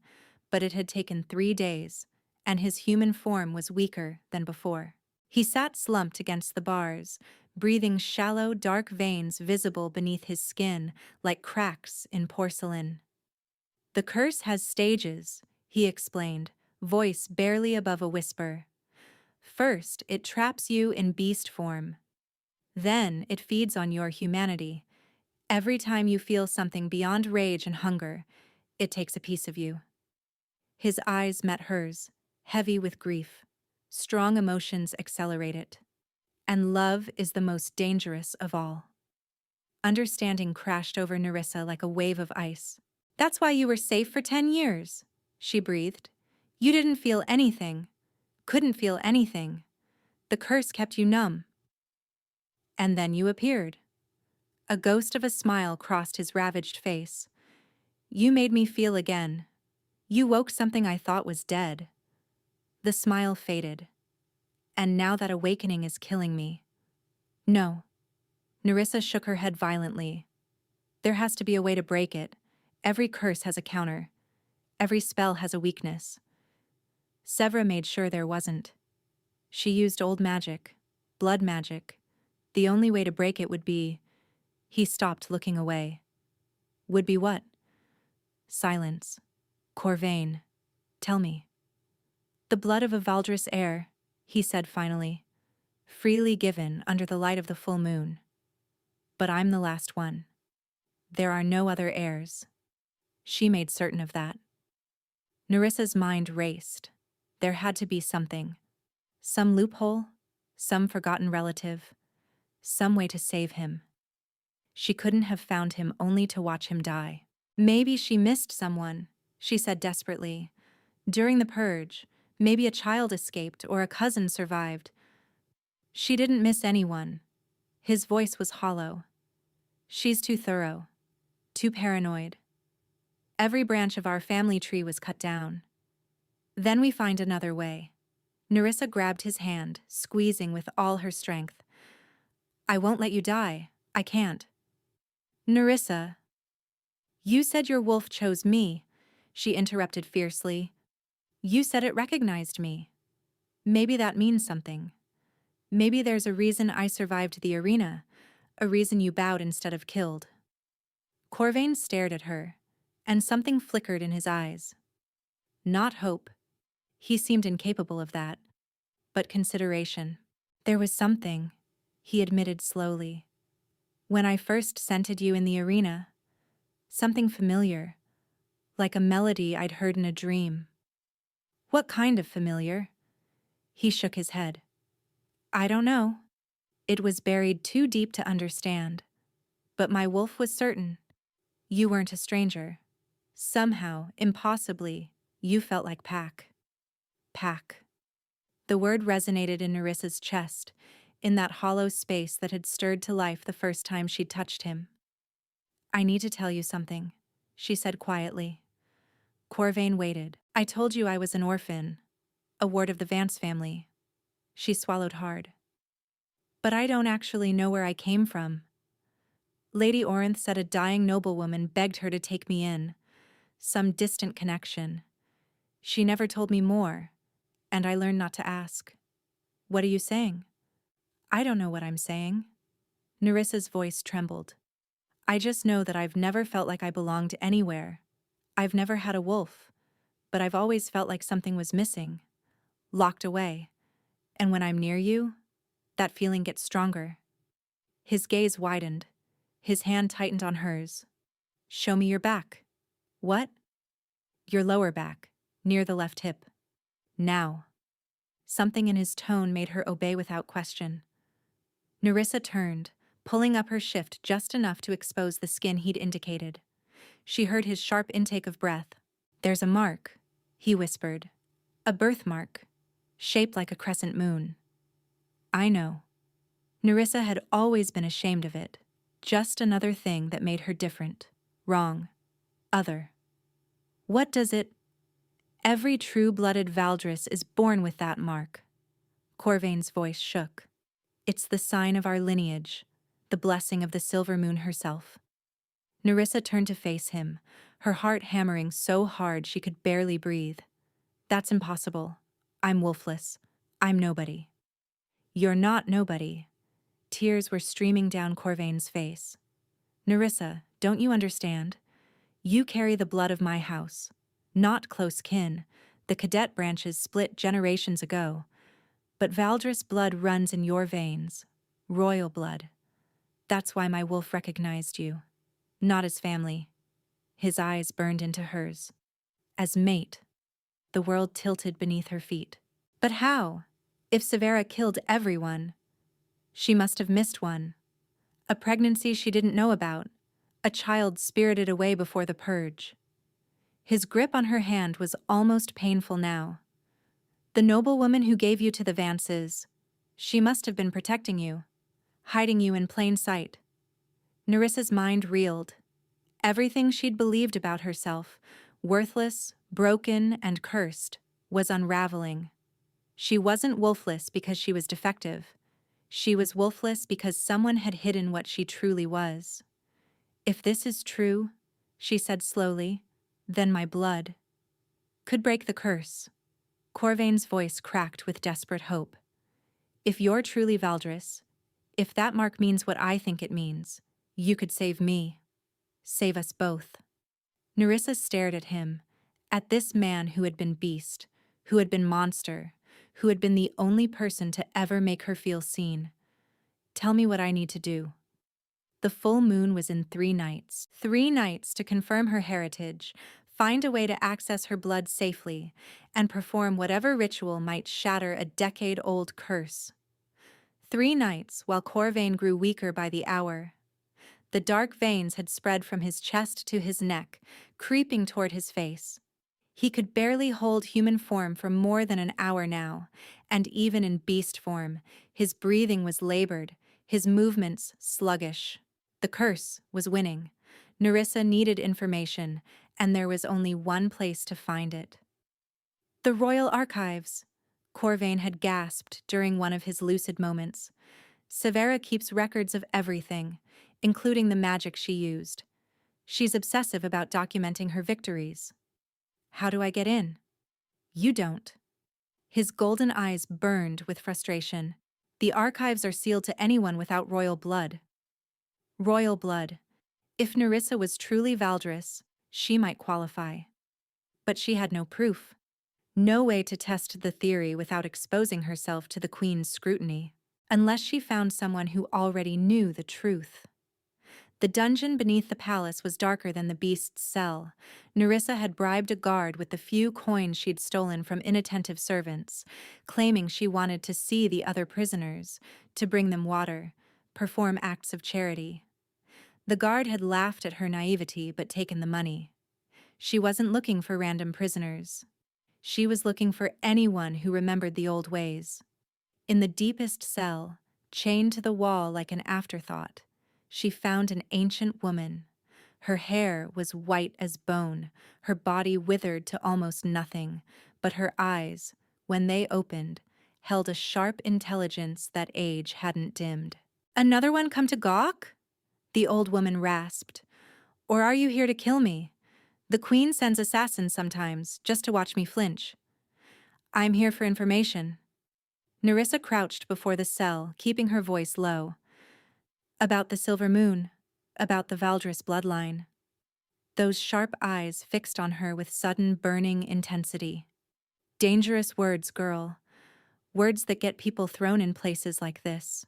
but it had taken 3 days, and his human form was weaker than before. He sat slumped against the bars, breathing shallow, dark veins visible beneath his skin like cracks in porcelain. "The curse has stages," he explained, voice barely above a whisper. "First, it traps you in beast form. Then, it feeds on your humanity. Every time you feel something beyond rage and hunger, it takes a piece of you." His eyes met hers, heavy with grief. Strong emotions accelerate it. And love is the most dangerous of all. Understanding crashed over Nerissa like a wave of ice. "That's why you were safe for 10 years, she breathed. "You didn't feel anything. Couldn't feel anything. The curse kept you numb. And then you appeared." A ghost of a smile crossed his ravaged face. "You made me feel again. You woke something I thought was dead." The smile faded. "And now that awakening is killing me." "No." Nerissa shook her head violently. "There has to be a way to break it. Every curse has a counter. Every spell has a weakness." Sevra made sure there wasn't. She used old magic, blood magic. The only way to break it would be... He stopped, looking away. "Would be what?" Silence. "Corvain, tell me." "The blood of a Valdris heir," he said finally. "Freely given under the light of the full moon. But I'm the last one. There are no other heirs." She made certain of that. Nerissa's mind raced. There had to be something. Some loophole, some forgotten relative, some way to save him. She couldn't have found him only to watch him die. "Maybe she missed someone," she said desperately. "During the purge, maybe a child escaped or a cousin survived." "She didn't miss anyone." His voice was hollow. "She's too thorough, too paranoid. Every branch of our family tree was cut down. Then we find another way." Nerissa grabbed his hand, squeezing with all her strength. "I won't let you die. I can't." "Nerissa." "You said your wolf chose me," she interrupted fiercely. "You said it recognized me. Maybe that means something. Maybe there's a reason I survived the arena, a reason you bowed instead of killed." Corvain stared at her, and something flickered in his eyes. Not hope. He seemed incapable of that. But consideration. "There was something," he admitted slowly. "When I first scented you in the arena. Something familiar, like a melody I'd heard in a dream." "What kind of familiar?" He shook his head. "I don't know. It was buried too deep to understand. But my wolf was certain. You weren't a stranger. Somehow, impossibly, you felt like Pack." Pack. The word resonated in Nerissa's chest, in that hollow space that had stirred to life the first time she'd touched him. "I need to tell you something," she said quietly. Corvain waited. "I told you I was an orphan, a ward of the Vance family." She swallowed hard. "But I don't actually know where I came from. Lady Orinth said a dying noblewoman begged her to take me in. Some distant connection. She never told me more, and I learned not to ask." "What are you saying?" "I don't know what I'm saying." Nerissa's voice trembled. I just know that I've never felt like I belonged anywhere. I've never had a wolf, but I've always felt like something was missing, locked away. And when I'm near you, that feeling gets stronger. His gaze widened. His hand tightened on hers. Show me your back. What? Your lower back, near the left hip. Now. Something in his tone made her obey without question. Nerissa turned, pulling up her shift just enough to expose the skin he'd indicated. She heard his sharp intake of breath. There's a mark, he whispered. A birthmark, shaped like a crescent moon. I know. Nerissa had always been ashamed of it. Just another thing that made her different, wrong, other. What does it? Every true-blooded Valdris is born with that mark. Corvain's voice shook. It's the sign of our lineage, the blessing of the Silver Moon herself. Nerissa turned to face him, her heart hammering so hard she could barely breathe. That's impossible. I'm wolfless. I'm nobody. You're not nobody. Tears were streaming down Corvain's face. Nerissa, don't you understand? You carry the blood of my house. Not close kin. The cadet branches split generations ago. But Valdris blood runs in your veins. Royal blood. That's why my wolf recognized you. Not as family. His eyes burned into hers. As mate. The world tilted beneath her feet. But how? If Severa killed everyone, she must have missed one. A pregnancy she didn't know about. A child spirited away before the purge. His grip on her hand was almost painful now. The noblewoman who gave you to the Vances, she must have been protecting you, hiding you in plain sight. Nerissa's mind reeled. Everything she'd believed about herself, worthless, broken, and cursed, was unraveling. She wasn't wolfless because she was defective. She was wolfless because someone had hidden what she truly was. If this is true, she said slowly, then my blood could break the curse. Corvain's voice cracked with desperate hope. If you're truly Valdris, if that mark means what I think it means, you could save me. Save us both. Nerissa stared at him, at this man who had been beast, who had been monster, who had been the only person to ever make her feel seen. Tell me what I need to do. The full moon was in 3 nights. 3 nights to confirm her heritage, find a way to access her blood safely, and perform whatever ritual might shatter a decade-old curse. 3 nights while Corvain grew weaker by the hour. The dark veins had spread from his chest to his neck, creeping toward his face. He could barely hold human form for more than an hour now, and even in beast form, his breathing was labored, his movements sluggish. The curse was winning. Nerissa needed information, and there was only one place to find it. The Royal Archives, Corvain had gasped during one of his lucid moments. Severa keeps records of everything, including the magic she used. She's obsessive about documenting her victories. How do I get in? You don't. His golden eyes burned with frustration. The archives are sealed to anyone without royal blood. Royal blood. If Nerissa was truly Valdris, she might qualify. But she had no proof. No way to test the theory without exposing herself to the Queen's scrutiny, unless she found someone who already knew the truth. The dungeon beneath the palace was darker than the beast's cell. Nerissa had bribed a guard with the few coins she'd stolen from inattentive servants, claiming she wanted to see the other prisoners, to bring them water, perform acts of charity. The guard had laughed at her naivety but taken the money. She wasn't looking for random prisoners. She was looking for anyone who remembered the old ways. In the deepest cell, chained to the wall like an afterthought, she found an ancient woman. Her hair was white as bone, her body withered to almost nothing, but her eyes, when they opened, held a sharp intelligence that age hadn't dimmed. "Another one come to gawk?" the old woman rasped. "Or are you here to kill me? The Queen sends assassins sometimes, just to watch me flinch." "I'm here for information." Nerissa crouched before the cell, keeping her voice low. "About the Silver Moon. about the Valdris bloodline. Those sharp eyes fixed on her with sudden burning intensity. Dangerous words, girl. Words that get people thrown in places like this.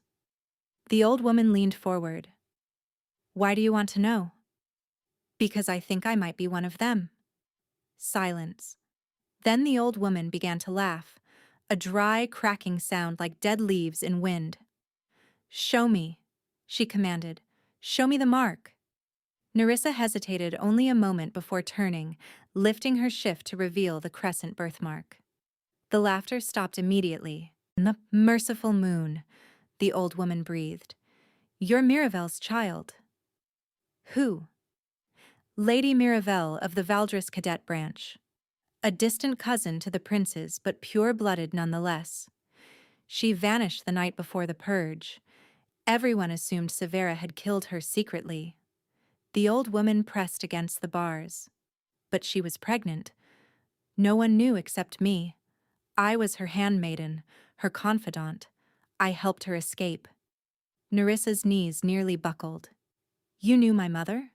The old woman leaned forward. Why do you want to know? Because I think I might be one of them. Silence. Then the old woman began to laugh, a dry, cracking sound like dead leaves in wind. Show me, she commanded. Show me the mark. Nerissa hesitated only a moment before turning, lifting her shift to reveal the crescent birthmark. The laughter stopped immediately. The merciful moon, the old woman breathed. You're Miravel's child. Who? Lady Miravel of the Valdris Cadet Branch. A distant cousin to the prince's, but pure-blooded nonetheless. She vanished the night before the purge. Everyone assumed Severa had killed her secretly. The old woman pressed against the bars. But she was pregnant. No one knew except me. I was her handmaiden, her confidant. I helped her escape. Nerissa's knees nearly buckled. You knew my mother?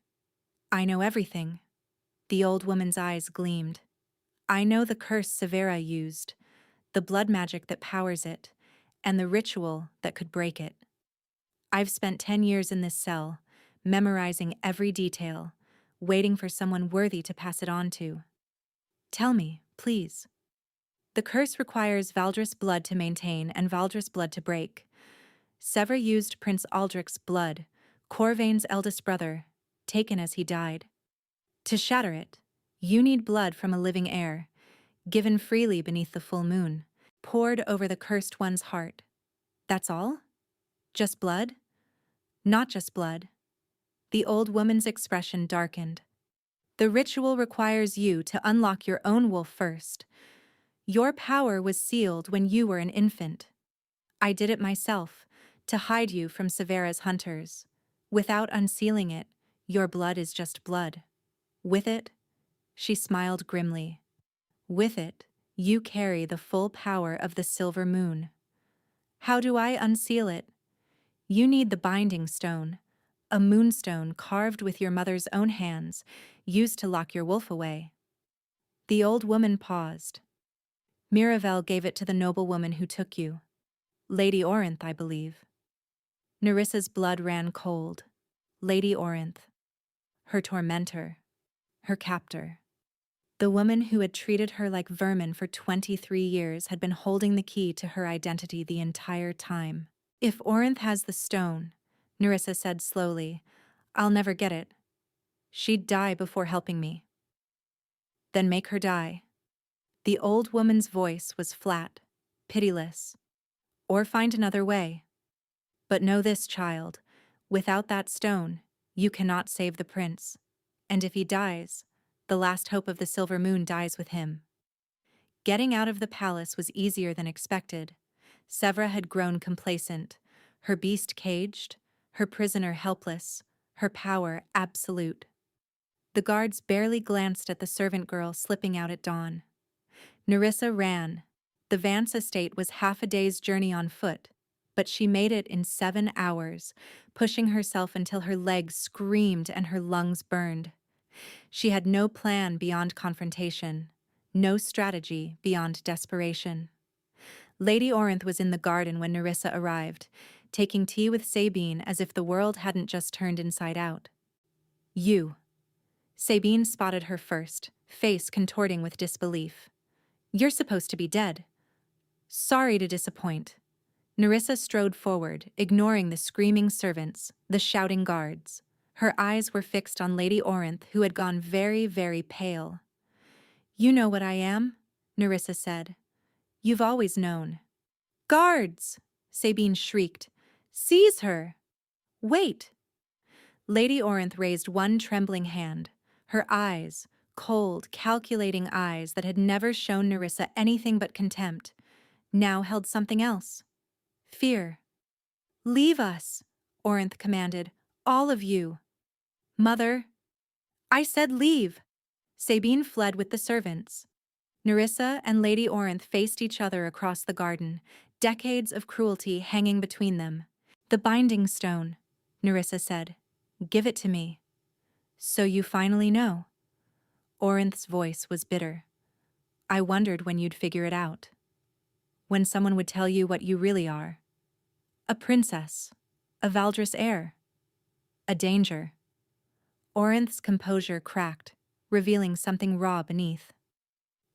I know everything. The old woman's eyes gleamed. I know the curse Severa used, the blood magic that powers it, and the ritual that could break it. I've spent 10 years in this cell, memorizing every detail, waiting for someone worthy to pass it on to. Tell me, please. The curse requires Valdris blood to maintain and Valdris blood to break. Severa used Prince Aldrich's blood, Corvain's eldest brother, taken as he died. To shatter it, you need blood from a living heir, given freely beneath the full moon, poured over the cursed one's heart. That's all? Just blood? Not just blood. The old woman's expression darkened. The ritual requires you to unlock your own wolf first. Your power was sealed when you were an infant. I did it myself, to hide you from Severa's hunters. Without unsealing it, your blood is just blood. With it, she smiled grimly. With it, you carry the full power of the silver moon. How do I unseal it? You need the binding stone, a moonstone carved with your mother's own hands, used to lock your wolf away. The old woman paused. Miravel gave it to the noblewoman who took you. Lady Orinth, I believe. Nerissa's blood ran cold. Lady Orinth. Her tormentor. Her captor. The woman who had treated her like vermin for 23 years had been holding the key to her identity the entire time. If Orinth has the stone, Nerissa said slowly, I'll never get it. She'd die before helping me. Then make her die. The old woman's voice was flat, pitiless. Or find another way. But know this, child, without that stone, you cannot save the prince. And if he dies, the last hope of the silver moon dies with him. Getting out of the palace was easier than expected. Severa had grown complacent, her beast caged, her prisoner helpless, her power absolute. The guards barely glanced at the servant girl slipping out at dawn. Nerissa ran. The Vance estate was half a day's journey on foot, but she made it in 7 hours, pushing herself until her legs screamed and her lungs burned. She had no plan beyond confrontation, no strategy beyond desperation. Lady Orinth was in the garden when Nerissa arrived, taking tea with Sabine as if the world hadn't just turned inside out. You. Sabine spotted her first, face contorting with disbelief. You're supposed to be dead. Sorry to disappoint. Nerissa strode forward, ignoring the screaming servants, the shouting guards. Her eyes were fixed on Lady Orinth, who had gone very, very pale. You know what I am, Nerissa said. You've always known. Guards! Sabine shrieked. Seize her! Wait! Lady Orinth raised one trembling hand. Her eyes, cold, calculating eyes that had never shown Nerissa anything but contempt, now held something else. Fear. Leave us, Orinth commanded. All of you. Mother. I said leave. Sabine fled with the servants. Nerissa and Lady Orinth faced each other across the garden, decades of cruelty hanging between them. The binding stone, Nerissa said. Give it to me. So you finally know. Orinth's voice was bitter. I wondered when you'd figure it out. When someone would tell you what you really are. A princess. A Valdris heir. A danger. Orinth's composure cracked, revealing something raw beneath.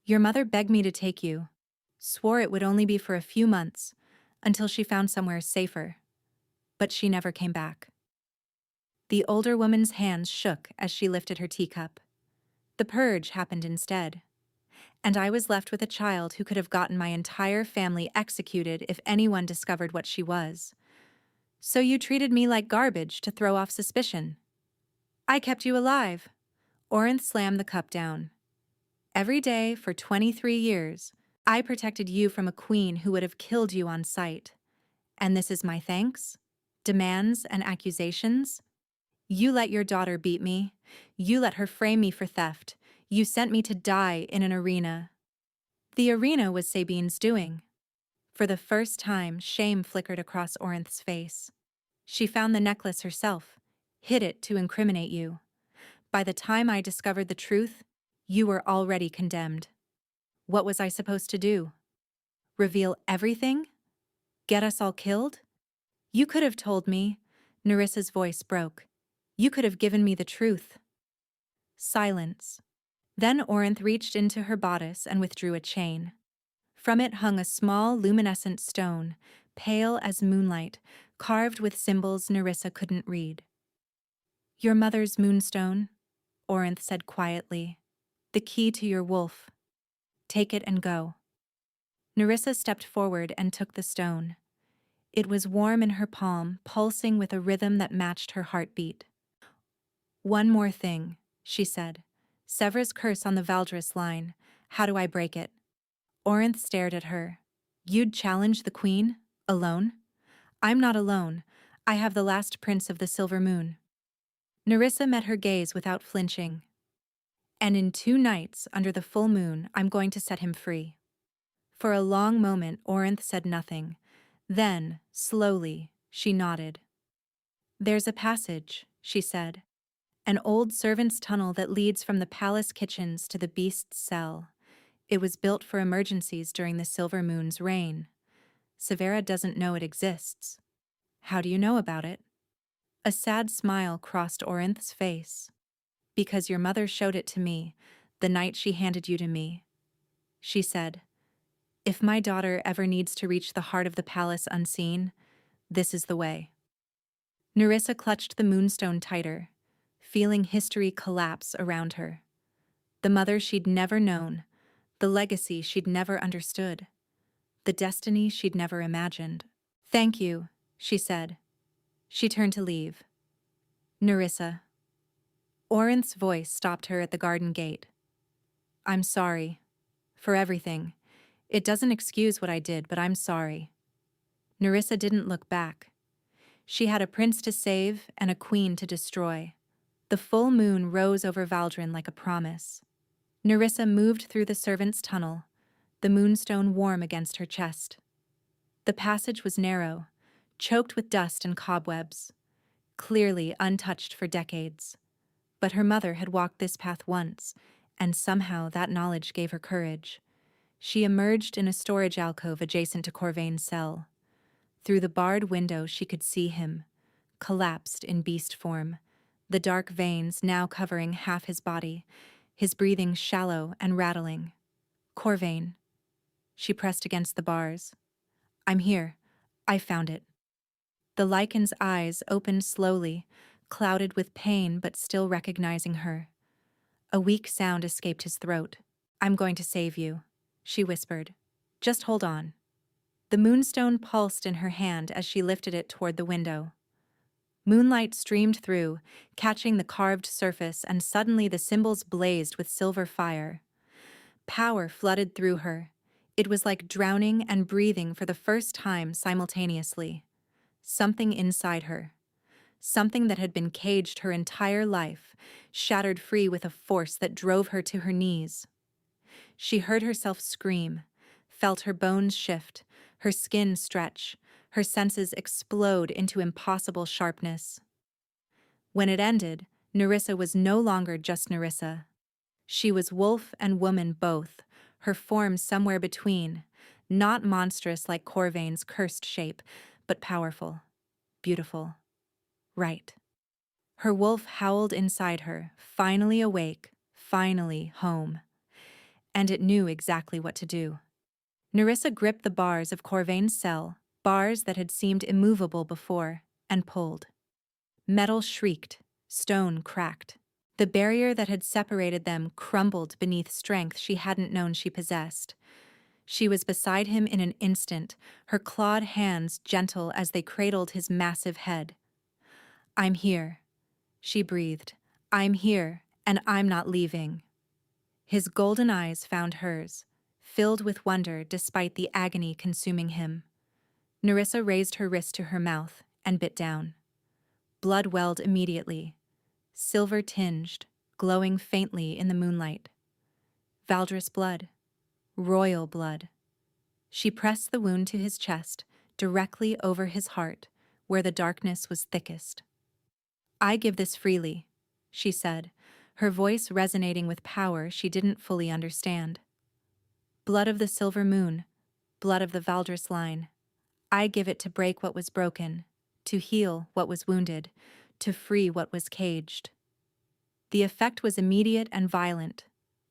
Your mother begged me to take you. Swore it would only be for a few months, until she found somewhere safer. But she never came back. The older woman's hands shook as she lifted her teacup. The purge happened instead. And I was left with a child who could have gotten my entire family executed if anyone discovered what she was. So you treated me like garbage to throw off suspicion. I kept you alive. Orinth slammed the cup down. Every day for 23 years, I protected you from a queen who would have killed you on sight. And this is my thanks? Demands and accusations? You let your daughter beat me. You let her frame me for theft. You sent me to die in an arena. The arena was Sabine's doing. For the first time, shame flickered across Orinth's face. She found the necklace herself, hid it to incriminate you. By the time I discovered the truth, you were already condemned. What was I supposed to do? Reveal everything? Get us all killed? You could have told me. Nerissa's voice broke. You could have given me the truth. Silence. Then Orinth reached into her bodice and withdrew a chain. From it hung a small, luminescent stone, pale as moonlight, carved with symbols Nerissa couldn't read. Your mother's moonstone, Orinth said quietly. The key to your wolf. Take it and go. Nerissa stepped forward and took the stone. It was warm in her palm, pulsing with a rhythm that matched her heartbeat. One more thing, she said. Sever's curse on the Valdris line. How do I break it? Orinth stared at her. You'd challenge the queen? Alone? I'm not alone. I have the last prince of the Silver Moon. Nerissa met her gaze without flinching. And in 2 nights, under the full moon, I'm going to set him free. For a long moment, Orinth said nothing. Then, slowly, she nodded. There's a passage, she said. An old servant's tunnel that leads from the palace kitchens to the beast's cell. It was built for emergencies during the Silver Moon's reign. Severa doesn't know it exists. How do you know about it? A sad smile crossed Orinth's face. Because your mother showed it to me, the night she handed you to me. She said, if my daughter ever needs to reach the heart of the palace unseen, this is the way. Nerissa clutched the moonstone tighter, feeling history collapse around her. The mother she'd never known, the legacy she'd never understood, the destiny she'd never imagined. Thank you, she said. She turned to leave. Nerissa. Orinth's voice stopped her at the garden gate. I'm sorry. For everything. It doesn't excuse what I did, but I'm sorry. Nerissa didn't look back. She had a prince to save and a queen to destroy. The full moon rose over Valdrin like a promise. Nerissa moved through the servant's tunnel, the moonstone warm against her chest. The passage was narrow, choked with dust and cobwebs, clearly untouched for decades. But her mother had walked this path once, and somehow that knowledge gave her courage. She emerged in a storage alcove adjacent to Corvain's cell. Through the barred window she could see him, collapsed in beast form, the dark veins now covering half his body, his breathing shallow and rattling. Corvain. She pressed against the bars. I'm here. I found it. The Lycan's eyes opened slowly, clouded with pain but still recognizing her. A weak sound escaped his throat. I'm going to save you, she whispered. Just hold on. The moonstone pulsed in her hand as she lifted it toward the window. Moonlight streamed through, catching the carved surface, and suddenly the symbols blazed with silver fire. Power flooded through her. It was like drowning and breathing for the first time simultaneously. Something inside her, something that had been caged her entire life, shattered free with a force that drove her to her knees. She heard herself scream, felt her bones shift, her skin stretch, her senses explode into impossible sharpness. When it ended, Nerissa was no longer just Nerissa. She was wolf and woman both, her form somewhere between, not monstrous like Corvain's cursed shape, but powerful, beautiful, right. Her wolf howled inside her, finally awake, finally home. And it knew exactly what to do. Nerissa gripped the bars of Corvain's cell, bars that had seemed immovable before, and pulled. Metal shrieked, stone cracked. The barrier that had separated them crumbled beneath strength she hadn't known she possessed. She was beside him in an instant, her clawed hands gentle as they cradled his massive head. "I'm here," she breathed. "I'm here, and I'm not leaving." His golden eyes found hers, filled with wonder despite the agony consuming him. Nerissa raised her wrist to her mouth and bit down. Blood welled immediately, silver-tinged, glowing faintly in the moonlight. Valdris blood. Royal blood. She pressed the wound to his chest, directly over his heart, where the darkness was thickest. "I give this freely," she said, her voice resonating with power she didn't fully understand. "Blood of the silver moon, blood of the Valdris line. I give it to break what was broken, to heal what was wounded, to free what was caged." The effect was immediate and violent.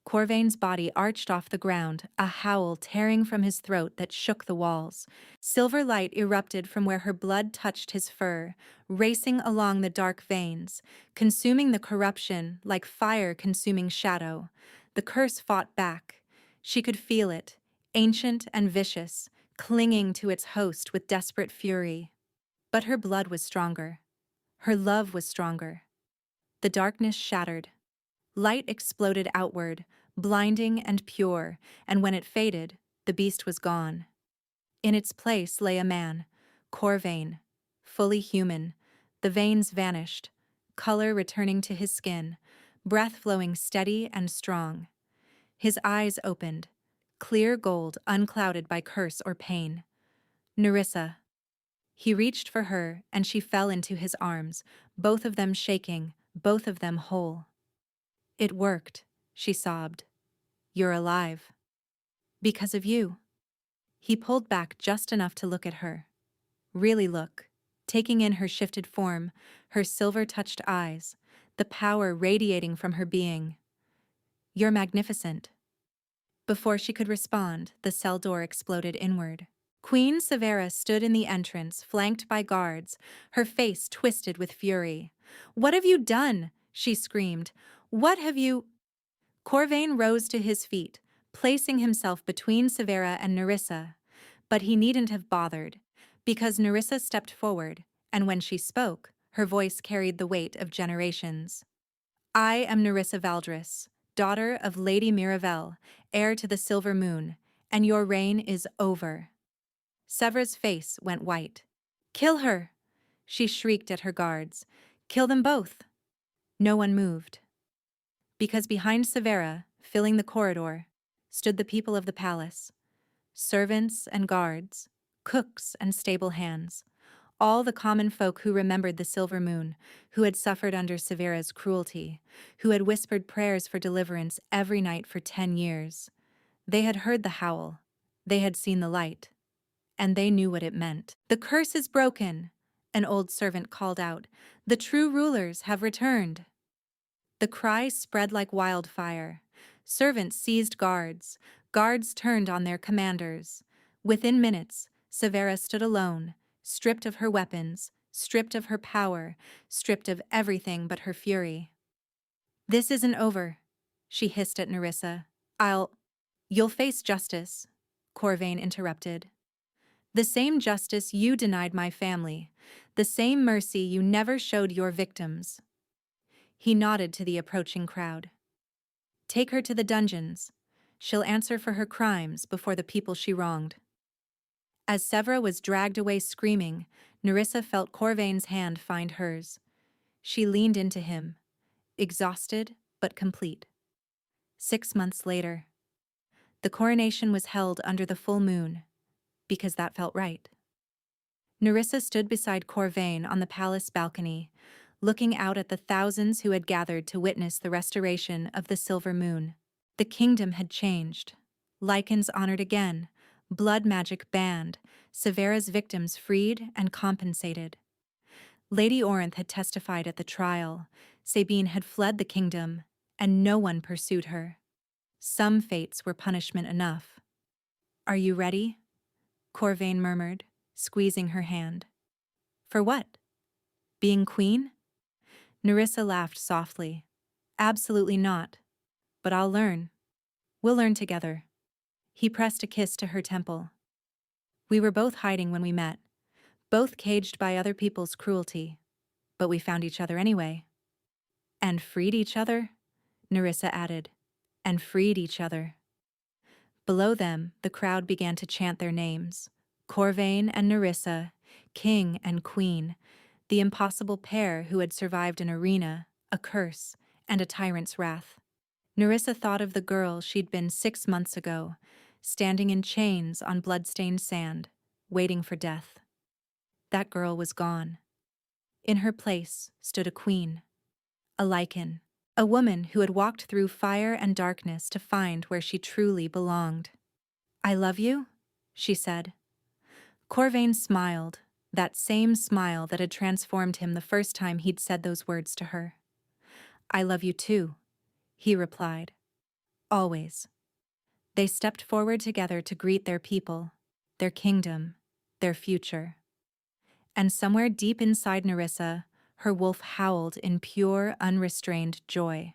Corvain's body arched off the ground, a howl tearing from his throat that shook the walls. Silver light erupted from where her blood touched his fur, racing along the dark veins, consuming the corruption like fire consuming shadow. The curse fought back. She could feel it, ancient and vicious, clinging to its host with desperate fury. But her blood was stronger. Her love was stronger. The darkness shattered. Light exploded outward, blinding and pure, and when it faded, the beast was gone. In its place lay a man, Corvain, fully human. The veins vanished, color returning to his skin, breath flowing steady and strong. His eyes opened, clear gold unclouded by curse or pain. "Nerissa." He reached for her, and she fell into his arms, both of them shaking, both of them whole. "It worked," she sobbed. "You're alive. Because of you." He pulled back just enough to look at her. Really look, taking in her shifted form, her silver-touched eyes, the power radiating from her being. "You're magnificent." Before she could respond, the cell door exploded inward. Queen Severa stood in the entrance, flanked by guards, her face twisted with fury. "What have you done?" she screamed. "What have you—" Corvain rose to his feet, placing himself between Severa and Nerissa. But he needn't have bothered, because Nerissa stepped forward, and when she spoke, her voice carried the weight of generations. "I am Nerissa Valdris, daughter of Lady Mirabelle, heir to the Silver Moon, and your reign is over." Severa's face went white. "Kill her!" she shrieked at her guards. "Kill them both!" No one moved. Because behind Severa, filling the corridor, stood the people of the palace. Servants and guards, cooks and stable hands, all the common folk who remembered the Silver Moon, who had suffered under Severa's cruelty, who had whispered prayers for deliverance every night for 10 years. They had heard the howl, they had seen the light, and they knew what it meant. "The curse is broken," an old servant called out. "The true rulers have returned." The cry spread like wildfire. Servants seized guards. Guards turned on their commanders. Within minutes, Severa stood alone, stripped of her weapons, stripped of her power, stripped of everything but her fury. "This isn't over," she hissed at Nerissa. "You'll face justice," Corvain interrupted. "The same justice you denied my family, the same mercy you never showed your victims." He nodded to the approaching crowd. "Take her to the dungeons. She'll answer for her crimes before the people she wronged." As Severa was dragged away screaming, Nerissa felt Corvain's hand find hers. She leaned into him, exhausted but complete. 6 months later. The coronation was held under the full moon, because that felt right. Nerissa stood beside Corvain on the palace balcony, looking out at the thousands who had gathered to witness the restoration of the silver moon. The kingdom had changed. Lycans honored again, blood magic banned, Severa's victims freed and compensated. Lady Orinth had testified at the trial. Sabine had fled the kingdom, and no one pursued her. Some fates were punishment enough. "Are you ready?" Corvain murmured, squeezing her hand. "For what? Being queen?" Nerissa laughed softly. "Absolutely not. But I'll learn. We'll learn together." He pressed a kiss to her temple. "We were both hiding when we met, both caged by other people's cruelty. But we found each other anyway." "And freed each other?" Nerissa added. "And freed each other." Below them, the crowd began to chant their names. Corvain and Nerissa, king and queen, the impossible pair who had survived an arena, a curse, and a tyrant's wrath. Nerissa thought of the girl she'd been 6 months ago, standing in chains on blood-stained sand, waiting for death. That girl was gone. In her place stood a queen, a Lycan, a woman who had walked through fire and darkness to find where she truly belonged. "I love you," she said. Corvain smiled, that same smile that had transformed him the first time he'd said those words to her. "I love you too," he replied. "Always." They stepped forward together to greet their people, their kingdom, their future. And somewhere deep inside Nerissa, her wolf howled in pure, unrestrained joy.